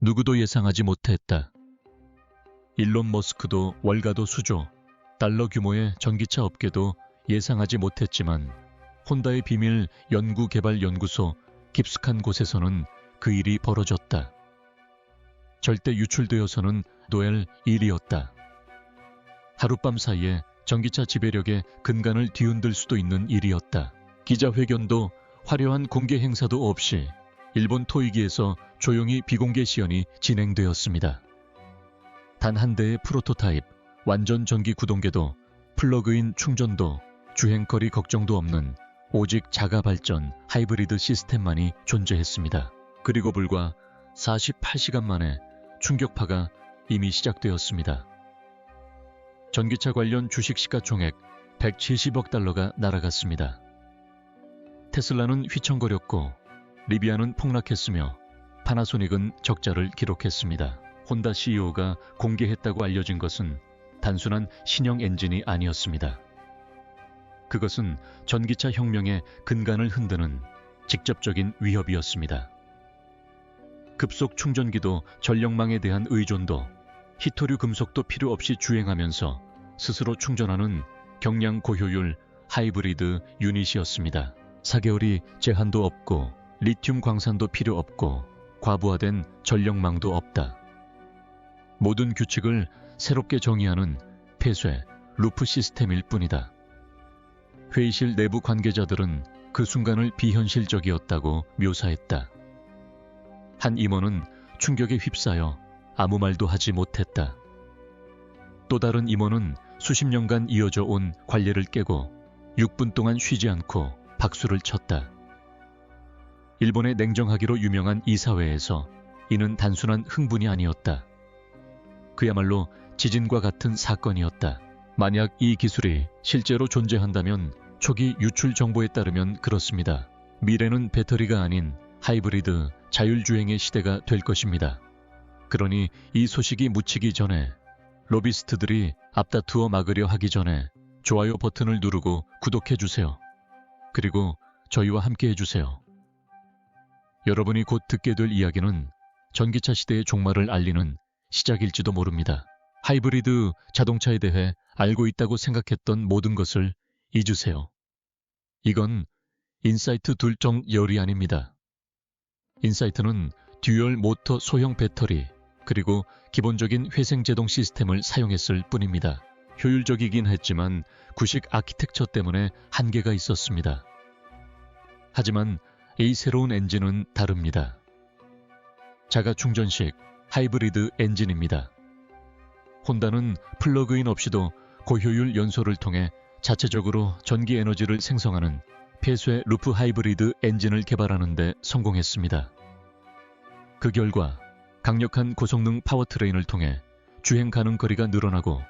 누구도 예상하지 못했다. 일론 머스크도 월가도 수조, 달러 규모의 전기차 업계도 예상하지 못했지만 혼다의 비밀 연구개발연구소 깊숙한 곳에서는 그 일이 벌어졌다. 절대 유출되어서는 놓을 일이었다. 하룻밤 사이에 전기차 지배력의 근간을 뒤흔들 수도 있는 일이었다. 기자회견도 화려한 공개 행사도 없이 일본 토이기에서 조용히 비공개 시연이 진행되었습니다. 단 한 대의 프로토타입, 완전 전기 구동계도, 플러그인 충전도, 주행거리 걱정도 없는 오직 자가 발전 하이브리드 시스템만이 존재했습니다. 그리고 불과 48시간 만에 충격파가 이미 시작되었습니다. 전기차 관련 주식 시가총액 170억 달러가 날아갔습니다. 테슬라는 휘청거렸고 리비아는 폭락했으며 파나소닉은 적자를 기록했습니다. 혼다 CEO가 공개했다고 알려진 것은 단순한 신형 엔진이 아니었습니다. 그것은 전기차 혁명의 근간을 흔드는 직접적인 위협이었습니다. 급속 충전기도 전력망에 대한 의존도 히토류 금속도 필요 없이 주행하면서 스스로 충전하는 경량 고효율 하이브리드 유닛이었습니다. 4개월이 제한도 없고 리튬 광산도 필요 없고 과부하된 전력망도 없다. 모든 규칙을 새롭게 정의하는 폐쇄 루프 시스템일 뿐이다. 회의실 내부 관계자들은 그 순간을 비현실적이었다고 묘사했다. 한 임원은 충격에 휩싸여 아무 말도 하지 못했다. 또 다른 임원은 수십 년간 이어져 온 관례를 깨고 6분 동안 쉬지 않고 박수를 쳤다. 일본의 냉정하기로 유명한 이사회에서 이는 단순한 흥분이 아니었다. 그야말로 지진과 같은 사건이었다. 만약 이 기술이 실제로 존재한다면 초기 유출 정보에 따르면 그렇습니다. 미래는 배터리가 아닌 하이브리드 자율주행의 시대가 될 것입니다. 그러니 이 소식이 묻히기 전에 로비스트들이 앞다투어 막으려 하기 전에 좋아요 버튼을 누르고 구독해주세요. 그리고 저희와 함께 해주세요. 여러분이 곧 듣게 될 이야기는 전기차 시대의 종말을 알리는 시작일지도 모릅니다. 하이브리드 자동차에 대해 알고 있다고 생각했던 모든 것을 잊으세요. 이건 인사이트 둘정열이 아닙니다. 인사이트는 듀얼 모터 소형 배터리 그리고 기본적인 회생제동 시스템을 사용했을 뿐입니다. 효율적이긴 했지만 구식 아키텍처 때문에 한계가 있었습니다. 하지만 이 새로운 엔진은 다릅니다. 자가 충전식 하이브리드 엔진입니다. 혼다는 플러그인 없이도 고효율 연소를 통해 자체적으로 전기 에너지를 생성하는 폐쇄 루프 하이브리드 엔진을 개발하는 데 성공했습니다. 그 결과 강력한 고성능 파워트레인을 통해 주행 가능 거리가 늘어나고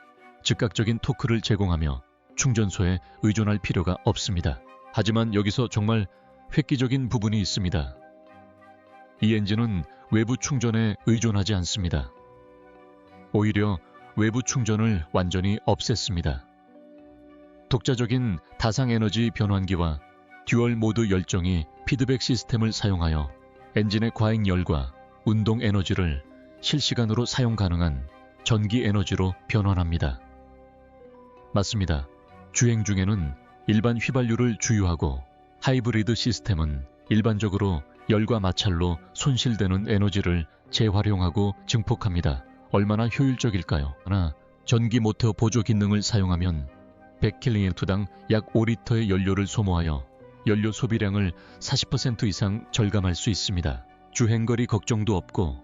즉각적인 토크를 제공하며 충전소에 의존할 필요가 없습니다. 하지만 여기서 정말 획기적인 부분이 있습니다. 이 엔진은 외부 충전에 의존하지 않습니다. 오히려 외부 충전을 완전히 없앴습니다. 독자적인 다상에너지 변환기와 듀얼 모드 열정이 피드백 시스템을 사용하여 엔진의 과잉열과 운동 에너지를 실시간으로 사용 가능한 전기 에너지로 변환합니다. 맞습니다. 주행 중에는 일반 휘발유를 주유하고 하이브리드 시스템은 일반적으로 열과 마찰로 손실되는 에너지를 재활용하고 증폭합니다. 얼마나 효율적일까요? 하나, 전기 모터 보조 기능을 사용하면 100km당 약 5리터의 연료를 소모하여 연료 소비량을 40% 이상 절감할 수 있습니다. 주행거리 걱정도 없고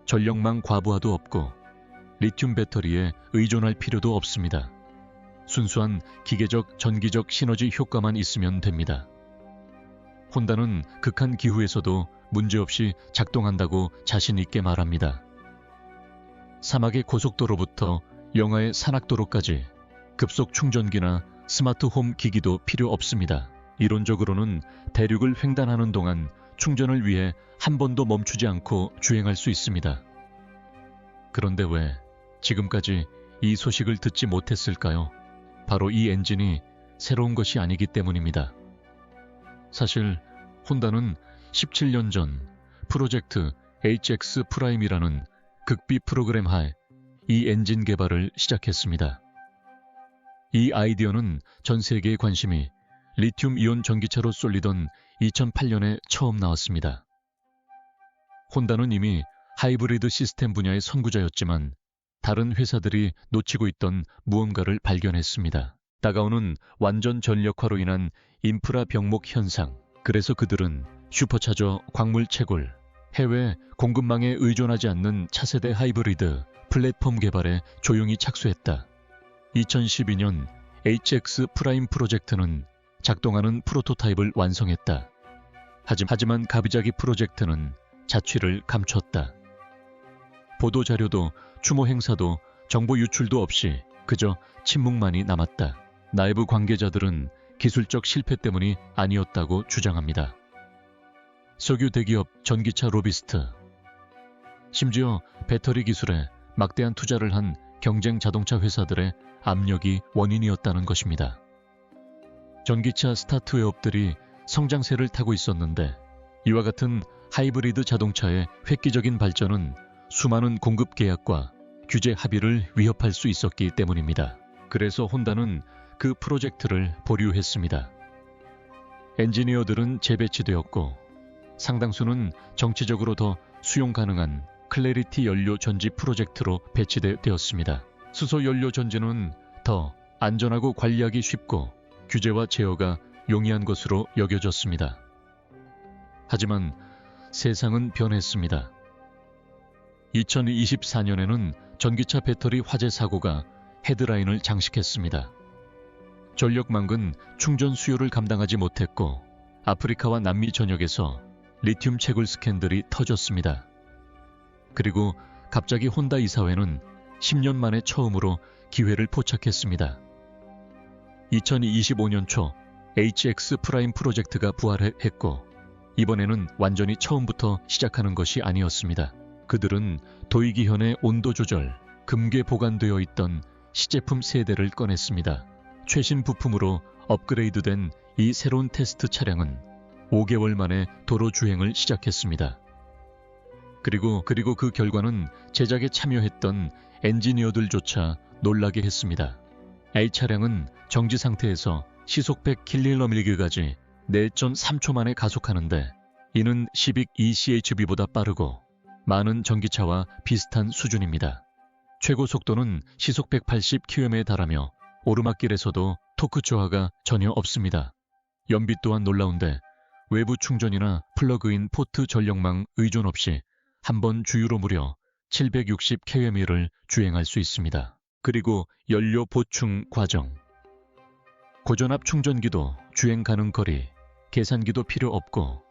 전력망 과부하도 없고 리튬 배터리에 의존할 필요도 없습니다. 순수한 기계적 전기적 시너지 효과만 있으면 됩니다. 혼다는 극한 기후에서도 문제없이 작동한다고 자신 있게 말합니다. 사막의 고속도로부터 영하의 산악도로까지 급속 충전기나 스마트 홈 기기도 필요 없습니다. 이론적으로는 대륙을 횡단하는 동안 충전을 위해 한 번도 멈추지 않고 주행할 수 있습니다. 그런데 왜 지금까지 이 소식을 듣지 못했을까요? 바로 이 엔진이 새로운 것이 아니기 때문입니다. 사실 혼다는 17년 전 프로젝트 HX 프라임이라는 극비 프로그램 하에 이 엔진 개발을 시작했습니다. 이 아이디어는 전 세계의 관심이 리튬 이온 전기차로 쏠리던 2008년에 처음 나왔습니다. 혼다는 이미 하이브리드 시스템 분야의 선구자였지만 다른 회사들이 놓치고 있던 무언가를 발견했습니다. 다가오는 완전 전력화로 인한 인프라 병목 현상. 그래서 그들은 슈퍼차저, 광물 채굴, 해외 공급망에 의존하지 않는 차세대 하이브리드 플랫폼 개발에 조용히 착수했다. 2012년 HX 프라임 프로젝트는 작동하는 프로토타입을 완성했다. 하지만 가비자기 프로젝트는 자취를 감췄다. 보도자료도 추모 행사도 정보 유출도 없이 그저 침묵만이 남았다.内部 관계자들은 기술적 실패 때문이 아니었다고 주장합니다. 석유 대기업 전기차 로비스트. 심지어 배터리 기술에 막대한 투자를 한 경쟁 자동차 회사들의 압력이 원인이었다는 것입니다. 전기차 스타트웨어업들이 성장세를 타고 있었는데 이와 같은 하이브리드 자동차의 획기적인 발전은 수많은 공급 계약과 규제 합의를 위협할 수 있었기 때문입니다. 그래서 혼다는 그 프로젝트를 보류했습니다. 엔지니어들은 재배치되었고 상당수는 정치적으로 더 수용 가능한 클래리티 연료 전지 프로젝트로 배치되었습니다. 수소 연료 전지는 더 안전하고 관리하기 쉽고 규제와 제어가 용이한 것으로 여겨졌습니다. 하지만 세상은 변했습니다. 2024년에는 전기차 배터리 화재 사고가 헤드라인을 장식했습니다. 전력망은 충전 수요를 감당하지 못했고 아프리카와 남미 전역에서 리튬 채굴 스캔들이 터졌습니다. 그리고 갑자기 혼다 이사회는 10년 만에 처음으로 기회를 포착했습니다. 2025년 초 HX 프라임 프로젝트가 부활했고 이번에는 완전히 처음부터 시작하는 것이 아니었습니다. 그들은 도이기현의 온도 조절, 금괴 보관되어 있던 시제품 세대를 꺼냈습니다. 최신 부품으로 업그레이드된 이 새로운 테스트 차량은 5개월 만에 도로 주행을 시작했습니다. 그리고 그 결과는 제작에 참여했던 엔지니어들조차 놀라게 했습니다. A 차량은 정지 상태에서 시속 100km까지 4.3초 만에 가속하는데 이는 시빅 ECHB보다 빠르고 많은 전기차와 비슷한 수준입니다. 최고 속도는 시속 180km에 달하며 오르막길에서도 토크 저하가 전혀 없습니다. 연비 또한 놀라운데 외부 충전이나 플러그인 포트 전력망 의존 없이 한 번 주유로 무려 760km를 주행할 수 있습니다. 그리고 연료 보충 과정. 고전압 충전기도 주행 가능 거리, 계산기도 필요 없고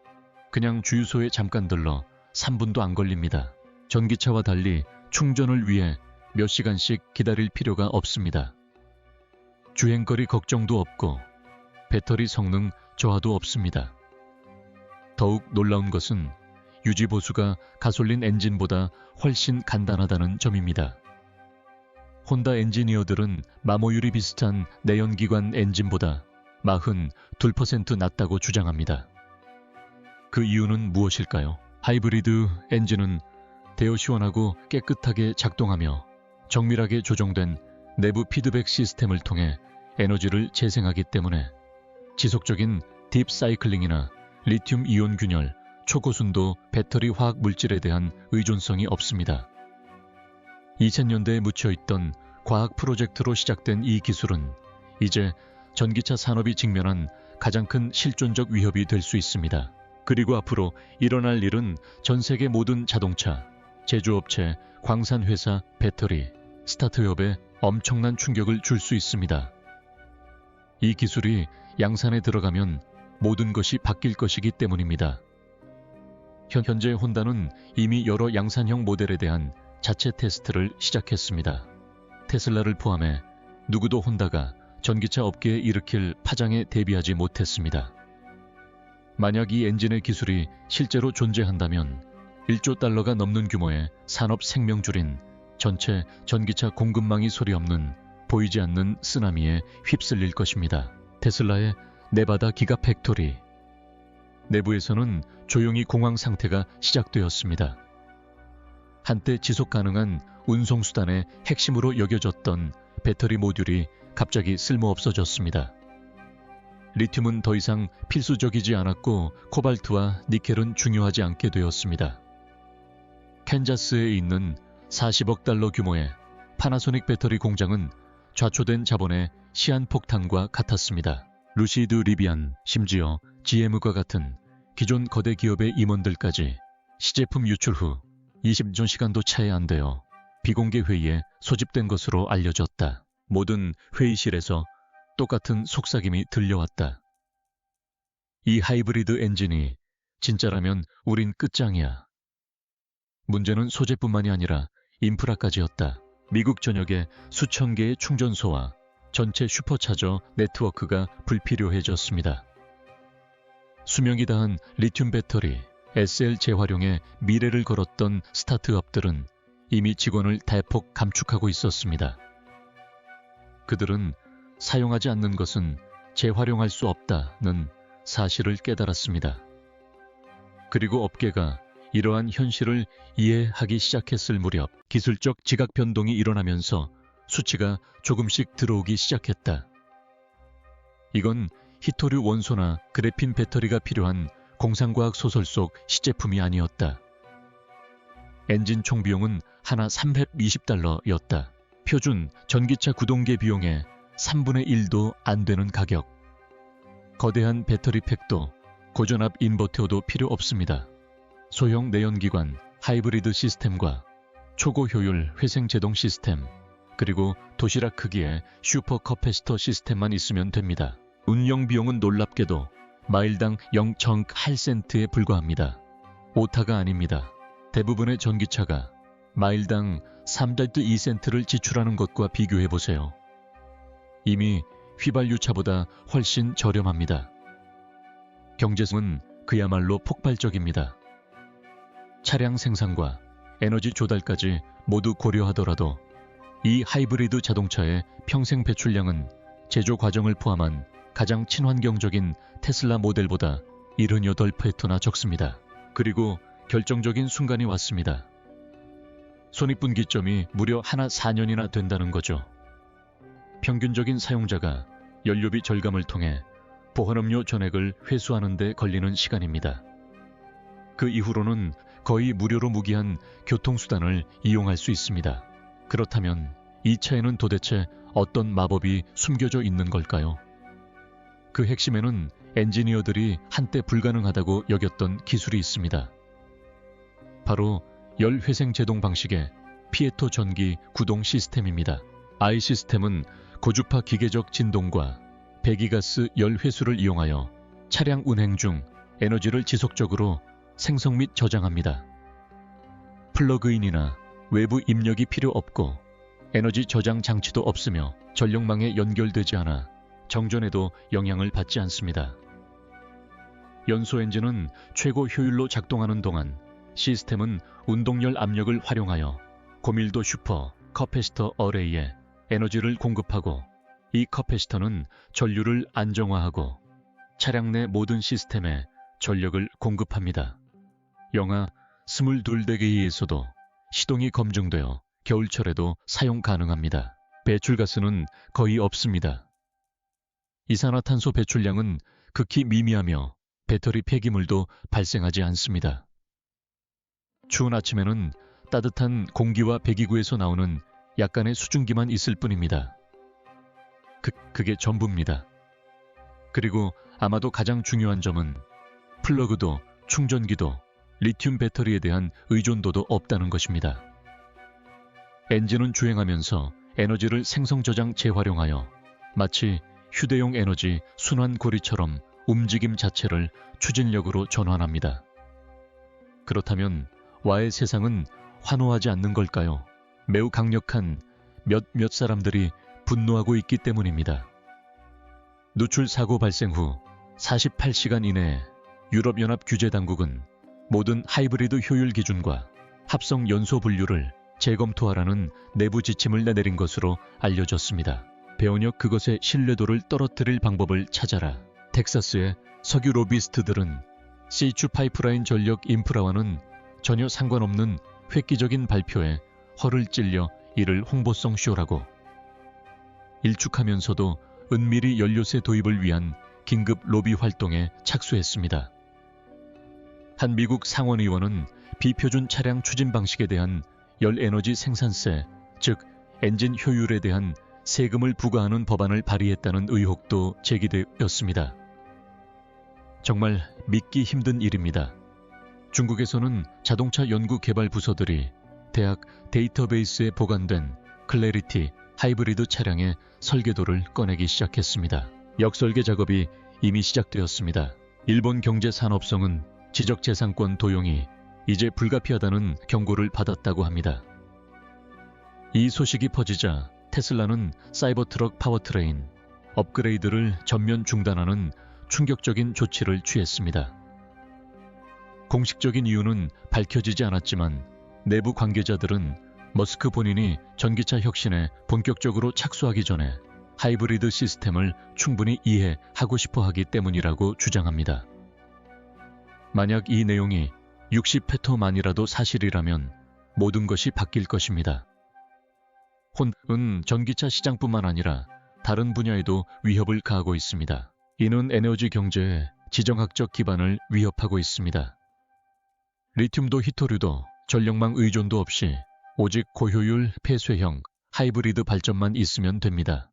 그냥 주유소에 잠깐 들러 3분도 안 걸립니다. 전기차와 달리 충전을 위해 몇 시간씩 기다릴 필요가 없습니다. 주행거리 걱정도 없고 배터리 성능 저하도 없습니다. 더욱 놀라운 것은 유지보수가 가솔린 엔진보다 훨씬 간단하다는 점입니다. 혼다 엔지니어들은 마모율이 비슷한 내연기관 엔진보다 42% 낮다고 주장합니다. 그 이유는 무엇일까요? 하이브리드 엔진은 대여 시원하고 깨끗하게 작동하며 정밀하게 조정된 내부 피드백 시스템을 통해 에너지를 재생하기 때문에 지속적인 딥 사이클링이나 리튬 이온 균열, 초고순도 배터리 화학 물질에 대한 의존성이 없습니다. 2000년대에 묻혀있던 과학 프로젝트로 시작된 이 기술은 이제 전기차 산업이 직면한 가장 큰 실존적 위협이 될 수 있습니다. 그리고 앞으로 일어날 일은 전 세계 모든 자동차, 제조업체, 광산회사, 배터리, 스타트업에 엄청난 충격을 줄 수 있습니다. 이 기술이 양산에 들어가면 모든 것이 바뀔 것이기 때문입니다. 현재 혼다는 이미 여러 양산형 모델에 대한 자체 테스트를 시작했습니다. 테슬라를 포함해 누구도 혼다가 전기차 업계에 일으킬 파장에 대비하지 못했습니다. 만약 이 엔진의 기술이 실제로 존재한다면 1조 달러가 넘는 규모의 산업 생명줄인 전체 전기차 공급망이 소리 없는 보이지 않는 쓰나미에 휩쓸릴 것입니다. 테슬라의 네바다 기가팩토리. 내부에서는 조용히 공황 상태가 시작되었습니다. 한때 지속 가능한 운송수단의 핵심으로 여겨졌던 배터리 모듈이 갑자기 쓸모없어졌습니다. 리튬은 더 이상 필수적이지 않았고 코발트와 니켈은 중요하지 않게 되었습니다. 캔자스에 있는 40억 달러 규모의 파나소닉 배터리 공장은 좌초된 자본의 시한폭탄과 같았습니다. 루시드 리비안, 심지어 GM과 같은 기존 거대 기업의 임원들까지 시제품 유출 후 20년 시간도 채 안 되어 비공개 회의에 소집된 것으로 알려졌다. 모든 회의실에서 똑같은 속삭임이 들려왔다. 이 하이브리드 엔진이 진짜라면 우린 끝장이야. 문제는 소재뿐만이 아니라 인프라까지였다. 미국 전역에 수천 개의 충전소와 전체 슈퍼차저 네트워크가 불필요해졌습니다. 수명이 다한 리튬 배터리, SL 재활용에 미래를 걸었던 스타트업들은 이미 직원을 대폭 감축하고 있었습니다. 그들은 사용하지 않는 것은 재활용할 수 없다는 사실을 깨달았습니다. 그리고 업계가 이러한 현실을 이해하기 시작했을 무렵 기술적 지각 변동이 일어나면서 수치가 조금씩 들어오기 시작했다. 이건 히토류 원소나 그래핀 배터리가 필요한 공상과학 소설 속 시제품이 아니었다. 엔진 총 비용은 하나 320달러였다. 표준 전기차 구동계 비용의 3분의 1도 안 되는 가격. 거대한 배터리 팩도 고전압 인버터도 필요 없습니다. 소형 내연기관, 하이브리드 시스템과 초고 효율 회생제동 시스템, 그리고 도시락 크기의 슈퍼 커패시터 시스템만 있으면 됩니다. 운영 비용은 놀랍게도 마일당 0.8센트에 불과합니다. 오타가 아닙니다. 대부분의 전기차가 마일당 3.2센트를 지출하는 것과 비교해보세요. 이미 휘발유차보다 훨씬 저렴합니다. 경제성은 그야말로 폭발적입니다. 차량 생산과 에너지 조달까지 모두 고려하더라도 이 하이브리드 자동차의 평생 배출량은 제조 과정을 포함한 가장 친환경적인 테슬라 모델보다 78배나 적습니다. 그리고 결정적인 순간이 왔습니다. 손익분기점이 무려 하나 4년이나 된다는 거죠. 평균적인 사용자가 연료비 절감을 통해 보관음료 전액을 회수하는 데 걸리는 시간입니다. 그 이후로는 거의 무료로 무기한 교통수단을 이용할 수 있습니다. 그렇다면 이 차에는 도대체 어떤 마법이 숨겨져 있는 걸까요? 그 핵심에는 엔지니어들이 한때 불가능하다고 여겼던 기술이 있습니다. 바로 열회생 제동 방식의 피에토 전기 구동 시스템입니다. I 시스템은 고주파 기계적 진동과 배기가스 열회수를 이용하여 차량 운행 중 에너지를 지속적으로 생성 및 저장합니다. 플러그인이나 외부 입력이 필요 없고 에너지 저장 장치도 없으며 전력망에 연결되지 않아 정전에도 영향을 받지 않습니다. 연소 엔진은 최고 효율로 작동하는 동안 시스템은 운동열 압력을 활용하여 고밀도 슈퍼 커패시터 어레이에 에너지를 공급하고 이 커패시터는 전류를 안정화하고 차량 내 모든 시스템에 전력을 공급합니다. 영하 22대기에서도 시동이 검증되어 겨울철에도 사용 가능합니다. 배출가스는 거의 없습니다. 이산화탄소 배출량은 극히 미미하며 배터리 폐기물도 발생하지 않습니다. 추운 아침에는 따뜻한 공기와 배기구에서 나오는 약간의 수증기만 있을 뿐입니다. 그게 전부입니다. 그리고 아마도 가장 중요한 점은 플러그도 충전기도 리튬 배터리에 대한 의존도도 없다는 것입니다. 엔진은 주행하면서 에너지를 생성 저장 재활용하여 마치 휴대용 에너지 순환고리처럼 움직임 자체를 추진력으로 전환합니다. 그렇다면 와의 세상은 환호하지 않는 걸까요? 매우 강력한 몇몇 사람들이 분노하고 있기 때문입니다. 누출 사고 발생 후 48시간 이내에 유럽연합 규제 당국은 모든 하이브리드 효율 기준과 합성 연소 분류를 재검토하라는 내부 지침을 내내린 것으로 알려졌습니다. 배원역 그것의 신뢰도를 떨어뜨릴 방법을 찾아라. 텍사스의 석유 로비스트들은 시추 파이프라인 전력 인프라와는 전혀 상관없는 획기적인 발표에 허를 찔려 이를 홍보성 쇼라고 일축하면서도 은밀히 연료세 도입을 위한 긴급 로비 활동에 착수했습니다. 한 미국 상원의원은 비표준 차량 추진 방식에 대한 열에너지 생산세, 즉 엔진 효율에 대한 세금을 부과하는 법안을 발의했다는 의혹도 제기되었습니다. 정말 믿기 힘든 일입니다. 중국에서는 자동차 연구 개발 부서들이 대학 데이터베이스에 보관된 클래리티 하이브리드 차량의 설계도를 꺼내기 시작했습니다. 역설계 작업이 이미 시작되었습니다. 일본 경제산업성은 지적재산권 도용이 이제 불가피하다는 경고를 받았다고 합니다. 이 소식이 퍼지자 테슬라는 사이버트럭 파워트레인 업그레이드를 전면 중단하는 충격적인 조치를 취했습니다. 공식적인 이유는 밝혀지지 않았지만 내부 관계자들은 머스크 본인이 전기차 혁신에 본격적으로 착수하기 전에 하이브리드 시스템을 충분히 이해하고 싶어 하기 때문이라고 주장합니다. 만약 이 내용이 60페토만이라도 사실이라면 모든 것이 바뀔 것입니다. 혼다는 전기차 시장뿐만 아니라 다른 분야에도 위협을 가하고 있습니다. 이는 에너지 경제의 지정학적 기반을 위협하고 있습니다. 리튬도 히토류도 전력망 의존도 없이 오직 고효율 폐쇄형 하이브리드 발전만 있으면 됩니다.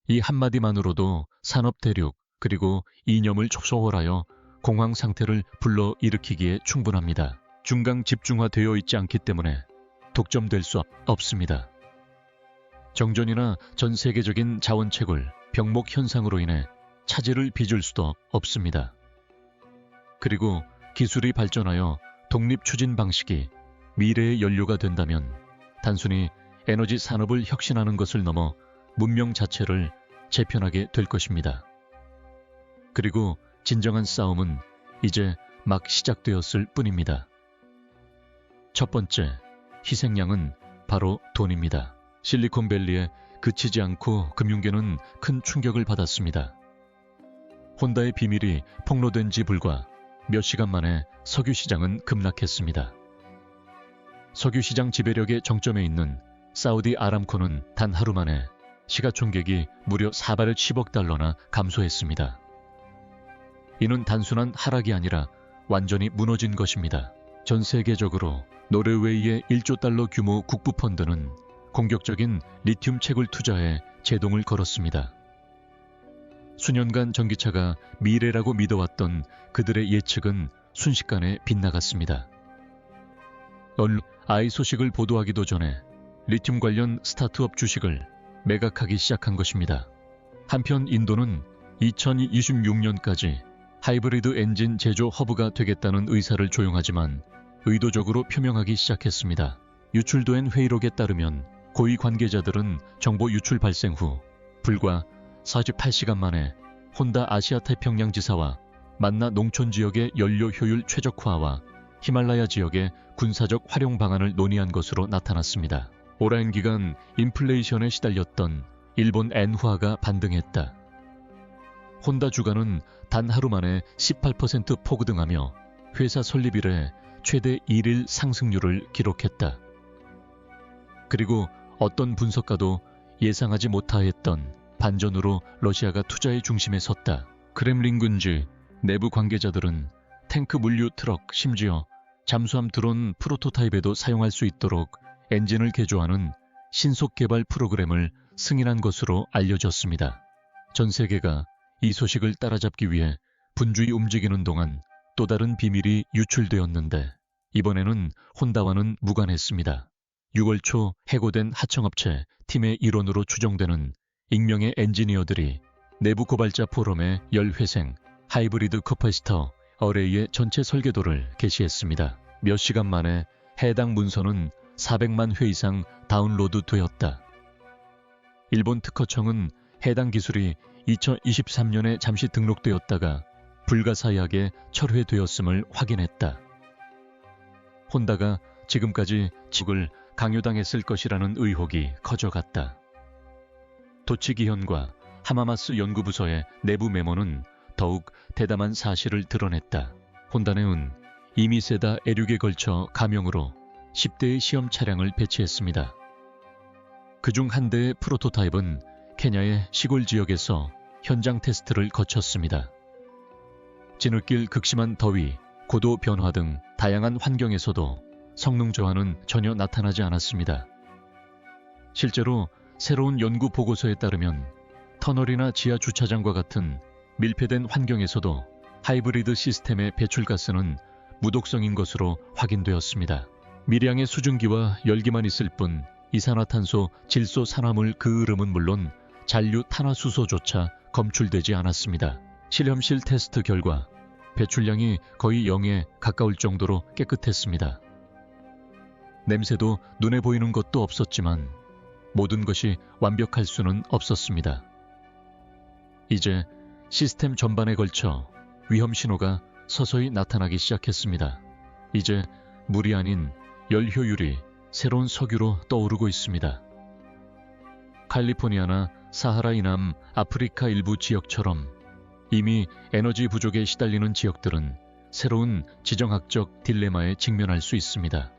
이 한마디만으로도 산업 대륙 그리고 이념을 초월하여 공황 상태를 불러일으키기에 충분합니다. 중강 집중화되어 있지 않기 때문에 독점될 수 없습니다. 정전이나 전 세계적인 자원 채굴, 병목 현상으로 인해 차질을 빚을 수도 없습니다. 그리고 기술이 발전하여 독립 추진 방식이 미래의 연료가 된다면 단순히 에너지 산업을 혁신하는 것을 넘어 문명 자체를 재편하게 될 것입니다. 그리고 진정한 싸움은 이제 막 시작되었을 뿐입니다. 첫 번째, 희생양은 바로 돈입니다. 실리콘밸리에 그치지 않고 금융계는 큰 충격을 받았습니다. 혼다의 비밀이 폭로된 지 불과 몇 시간 만에 석유 시장은 급락했습니다. 석유 시장 지배력의 정점에 있는 사우디 아람코는 단 하루 만에 시가총액이 무려 4배를 10억 달러나 감소했습니다. 이는 단순한 하락이 아니라 완전히 무너진 것입니다. 전 세계적으로 노르웨이의 1조 달러 규모 국부펀드는 공격적인 리튬 채굴 투자에 제동을 걸었습니다. 수년간 전기차가 미래라고 믿어왔던 그들의 예측은 순식간에 빗나갔습니다. 언론이 소식을 보도하기도 전에 리튬 관련 스타트업 주식을 매각하기 시작한 것입니다. 한편 인도는 2026년까지 하이브리드 엔진 제조 허브가 되겠다는 의사를 조용하지만 의도적으로 표명하기 시작했습니다. 유출된 회의록에 따르면 고위 관계자들은 정보 유출 발생 후 불과 48시간 만에 혼다 아시아 태평양 지사와 만나 농촌 지역의 연료 효율 최적화와 히말라야 지역의 군사적 활용 방안을 논의한 것으로 나타났습니다. 오랜 기간 인플레이션에 시달렸던 일본 엔화가 반등했다. 혼다 주가는 단 하루 만에 18% 폭등하며 회사 설립 이래 최대 1일 상승률을 기록했다. 그리고 어떤 분석가도 예상하지 못하였던 반전으로 러시아가 투자의 중심에 섰다. 크렘린 군지 내부 관계자들은 탱크 물류 트럭 심지어 잠수함 드론 프로토타입에도 사용할 수 있도록 엔진을 개조하는 신속 개발 프로그램을 승인한 것으로 알려졌습니다. 전 세계가 이 소식을 따라잡기 위해 분주히 움직이는 동안 또 다른 비밀이 유출되었는데 이번에는 혼다와는 무관했습니다. 6월 초 해고된 하청업체 팀의 일원으로 추정되는 익명의 엔지니어들이 내부 고발자 포럼에 열회생 하이브리드 커패시터 어레이의 전체 설계도를 게시했습니다. 몇 시간 만에 해당 문서는 400만 회 이상 다운로드 되었다. 일본 특허청은 해당 기술이 2023년에 잠시 등록되었다가 불가사의하게 철회되었음을 확인했다. 혼다가 지금까지 직을 강요당했을 것이라는 의혹이 커져갔다. 도치기현과 하마마스 연구부서의 내부 메모는 더욱 대담한 사실을 드러냈다. 혼다는 이미세다 에륙에 걸쳐 가명으로 10대의 시험 차량을 배치했습니다. 그중 한 대의 프로토타입은 케냐의 시골 지역에서 현장 테스트를 거쳤습니다. 지느낄 극심한 더위, 고도 변화 등 다양한 환경에서도 성능 저하는 전혀 나타나지 않았습니다. 실제로 새로운 연구 보고서에 따르면 터널이나 지하 주차장과 같은 밀폐된 환경에서도 하이브리드 시스템의 배출가스는 무독성인 것으로 확인되었습니다. 미량의 수증기와 열기만 있을 뿐 이산화탄소, 질소, 산화물 그 흐름은 물론 잔류 탄화수소조차 검출되지 않았습니다. 실험실 테스트 결과 배출량이 거의 0에 가까울 정도로 깨끗했습니다. 냄새도 눈에 보이는 것도 없었지만 모든 것이 완벽할 수는 없었습니다. 이제 시스템 전반에 걸쳐 위험 신호가 서서히 나타나기 시작했습니다. 이제 물이 아닌 열 효율이 새로운 석유로 떠오르고 있습니다. 캘리포니아나 사하라 이남 아프리카 일부 지역처럼 이미 에너지 부족에 시달리는 지역들은 새로운 지정학적 딜레마에 직면할 수 있습니다.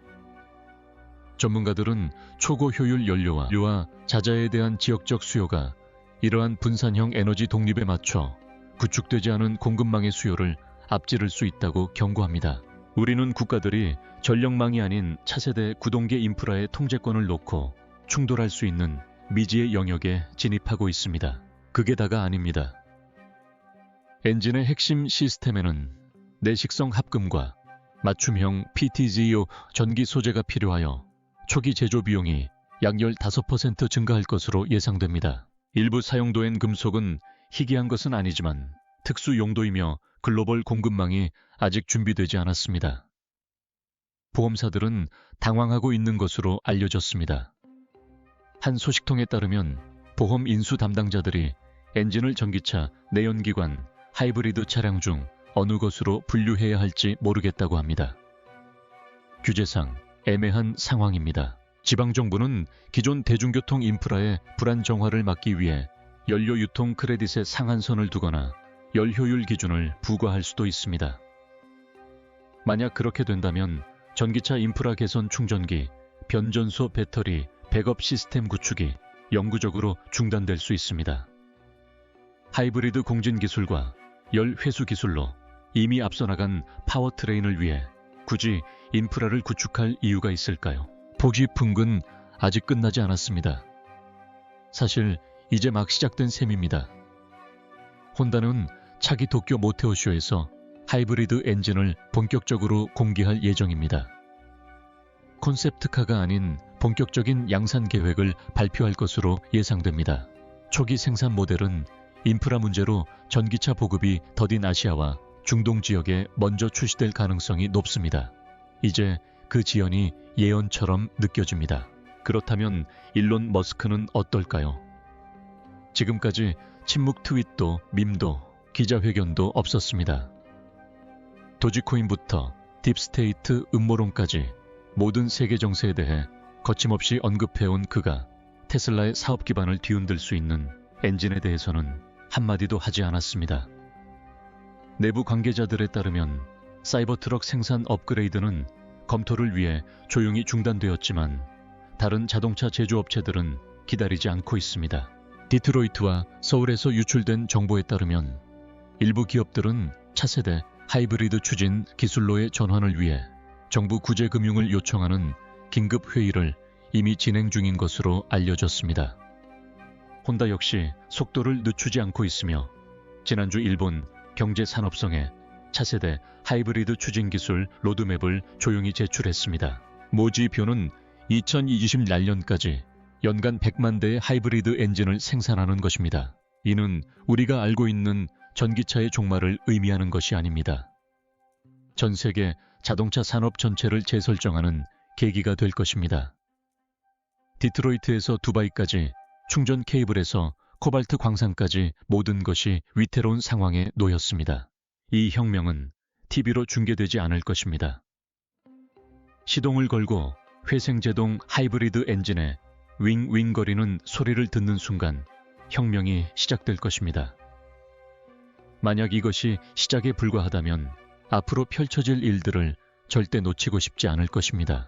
전문가들은 초고 효율 연료와 자자에 대한 지역적 수요가 이러한 분산형 에너지 독립에 맞춰 구축되지 않은 공급망의 수요를 앞지를 수 있다고 경고합니다. 우리는 국가들이 전력망이 아닌 차세대 구동계 인프라의 통제권을 놓고 충돌할 수 있는 미지의 영역에 진입하고 있습니다. 그게 다가 아닙니다. 엔진의 핵심 시스템에는 내식성 합금과 맞춤형 PTGO 전기 소재가 필요하여 초기 제조 비용이 약 15% 증가할 것으로 예상됩니다. 일부 사용도엔 금속은 희귀한 것은 아니지만 특수 용도이며 글로벌 공급망이 아직 준비되지 않았습니다. 보험사들은 당황하고 있는 것으로 알려졌습니다. 한 소식통에 따르면 보험 인수 담당자들이 엔진을 전기차, 내연기관, 하이브리드 차량 중 어느 것으로 분류해야 할지 모르겠다고 합니다. 규제상 애매한 상황입니다. 지방정부는 기존 대중교통 인프라의 불안정화를 막기 위해 연료 유통 크레딧의 상한선을 두거나 열효율 기준을 부과할 수도 있습니다. 만약 그렇게 된다면 전기차 인프라 개선 충전기, 변전소 배터리, 백업 시스템 구축이 영구적으로 중단될 수 있습니다. 하이브리드 공진 기술과 열 회수 기술로 이미 앞서 나간 파워트레인을 위해 굳이 인프라를 구축할 이유가 있을까요? 포기풍은 아직 끝나지 않았습니다. 사실 이제 막 시작된 셈입니다. 혼다는 차기 도쿄 모테오쇼에서 하이브리드 엔진을 본격적으로 공개할 예정입니다. 콘셉트카가 아닌 본격적인 양산 계획을 발표할 것으로 예상됩니다. 초기 생산 모델은 인프라 문제로 전기차 보급이 더딘 아시아와 중동 지역에 먼저 출시될 가능성이 높습니다. 이제 그 지연이 예언처럼 느껴집니다. 그렇다면 일론 머스크는 어떨까요? 지금까지 침묵 트윗도 밈도 기자회견도 없었습니다. 도지코인부터 딥스테이트 음모론까지 모든 세계 정세에 대해 거침없이 언급해온 그가 테슬라의 사업 기반을 뒤흔들 수 있는 엔진에 대해서는 한마디도 하지 않았습니다. 내부 관계자들에 따르면 사이버트럭 생산 업그레이드는 검토를 위해 조용히 중단되었지만 다른 자동차 제조업체들은 기다리지 않고 있습니다. 디트로이트와 서울에서 유출된 정보에 따르면 일부 기업들은 차세대 하이브리드 추진 기술로의 전환을 위해 정부 구제 금융을 요청하는 긴급 회의를 이미 진행 중인 것으로 알려졌습니다. 혼다 역시 속도를 늦추지 않고 있으며 지난주 일본 경제산업성에 차세대 하이브리드 추진 기술 로드맵을 조용히 제출했습니다. 모지표는 2020년까지 연간 100만 대의 하이브리드 엔진을 생산하는 것입니다. 이는 우리가 알고 있는 전기차의 종말을 의미하는 것이 아닙니다. 전 세계 자동차 산업 전체를 재설정하는 계기가 될 것입니다. 디트로이트에서 두바이까지 충전 케이블에서 코발트 광산까지 모든 것이 위태로운 상황에 놓였습니다. 이 혁명은 TV로 중계되지 않을 것입니다. 시동을 걸고 회생제동 하이브리드 엔진에 윙윙거리는 소리를 듣는 순간 혁명이 시작될 것입니다. 만약 이것이 시작에 불과하다면 앞으로 펼쳐질 일들을 절대 놓치고 싶지 않을 것입니다.